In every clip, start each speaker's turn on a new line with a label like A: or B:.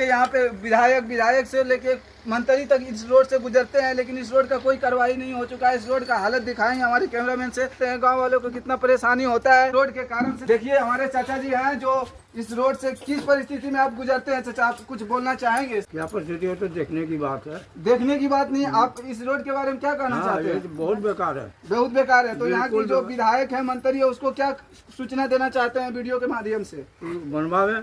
A: यहाँ पे विधायक से लेके मंत्री तक इस रोड से गुजरते हैं, लेकिन इस रोड का कोई कार्रवाई नहीं हो चुका है। इस रोड का हालत दिखाएंगे हमारे कैमरामैन से, गांव वालों को कितना परेशानी होता है रोड के कारण से। देखिए हमारे चाचा जी हैं जो इस रोड से किस परिस्थिति में आप गुजरते हैं। चाचा, आप कुछ बोलना चाहेंगे?
B: क्या परिस्थिति हो तो देखने की बात है।
A: देखने की बात नहीं, आप इस रोड के बारे में क्या कहना चाहते हैं?
B: ये बहुत बेकार है,
A: बहुत बेकार है। तो यहाँ की जो विधायक है, मंत्री है, उसको क्या सूचना देना चाहते हैं वीडियो के माध्यम से?
B: बनवावे।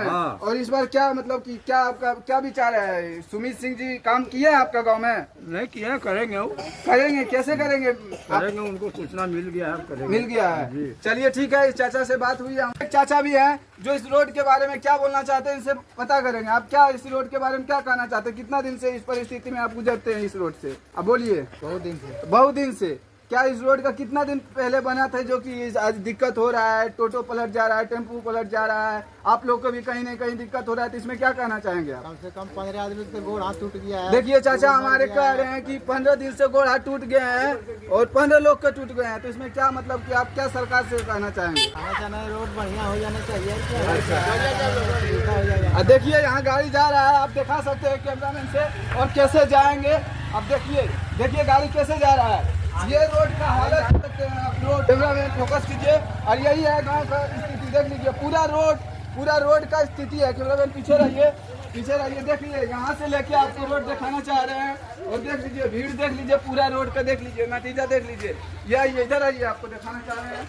A: हाँ। और इस बार क्या मतलब कि क्या आपका क्या विचार है? सुमित सिंह जी काम किए हैं आपका गांव में?
B: नहीं किया, करेंगे वो।
A: करेंगे, कैसे करेंगे?
B: करेंगे, उनको सूचना मिल गया है, करेंगे।
A: मिल गया है। चलिए ठीक है, इस चाचा से बात हुई है। एक चाचा भी है जो इस रोड के बारे में क्या बोलना चाहते हैं, इनसे पता करेंगे। आप क्या इस रोड के बारे में क्या कहना चाहते हैं? कितना दिन से इस परिस्थिति में आप गुजरते हैं इस रोड से? अब बोलिए।
C: बहुत दिन से।
A: बहुत दिन से। क्या इस रोड का कितना दिन पहले बना था जो कि आज दिक्कत हो रहा है? टोटो पलट जा रहा है, टेम्पू पलट जा रहा है, आप लोग को भी कहीं न कहीं दिक्कत हो रहा है, तो इसमें क्या कहना चाहेंगे आप?
C: कम से कम 15 आदमी से गोड़ हाथ टूट गया है।
A: देखिए चाचा, हमारे कह रहे हैं कि 15 दिन से गोड़ हाथ टूट गए हैं और 15 लोग का टूट गए हैं, तो इसमें क्या मतलब कि आप क्या सरकार से कहना चाहेंगे?
C: रोड बढ़िया हो जाना चाहिए।
A: देखिए यहाँ गाड़ी जा रहा है, आप दिखा सकते हैं कैमरामैन से, और कैसे जाएंगे अब देखिए गाड़ी कैसे जा रहा है। ये रोड का हालत देख सकते हैं आप, रोड कैमरामैन फोकस कीजिए, और यही है गांव का स्थिति। देख लीजिए पूरा रोड का स्थिति है। कैमरामैन पीछे रहिए, देख लीजिए, यहाँ से लेके आपको रोड दिखाना चाह रहे हैं, और देख लीजिए भीड़, देख लीजिए पूरा रोड का, देख लीजिए नतीजा, देख लीजिए। ये इधर आइए, आपको दिखाना चाह रहे हैं।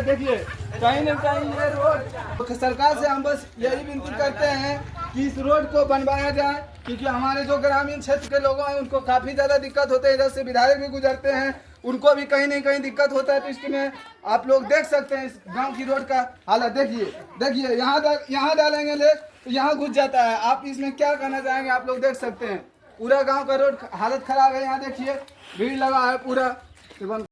A: देखिए कहीं न कहीं ये रोड, सरकार से हम बस यही विनती करते हैं कि इस रोड को बनवाया जाए, क्योंकि हमारे जो ग्रामीण क्षेत्र के लोग हैं उनको काफी ज्यादा दिक्कत होते है। इधर से विधायक भी गुजरते हैं, उनको भी कहीं न कहीं दिक्कत होता है। तो इसमें आप लोग देख सकते हैं इस गांव की रोड का हालत। देखिए यहाँ डालेंगे ले तो यहाँ घुस जाता है। आप इसमें क्या कहना चाहेंगे? आप लोग देख सकते हैं पूरा गांव का रोड हालत खराब है। यहाँ देखिए भीड़ लगा है पूरा।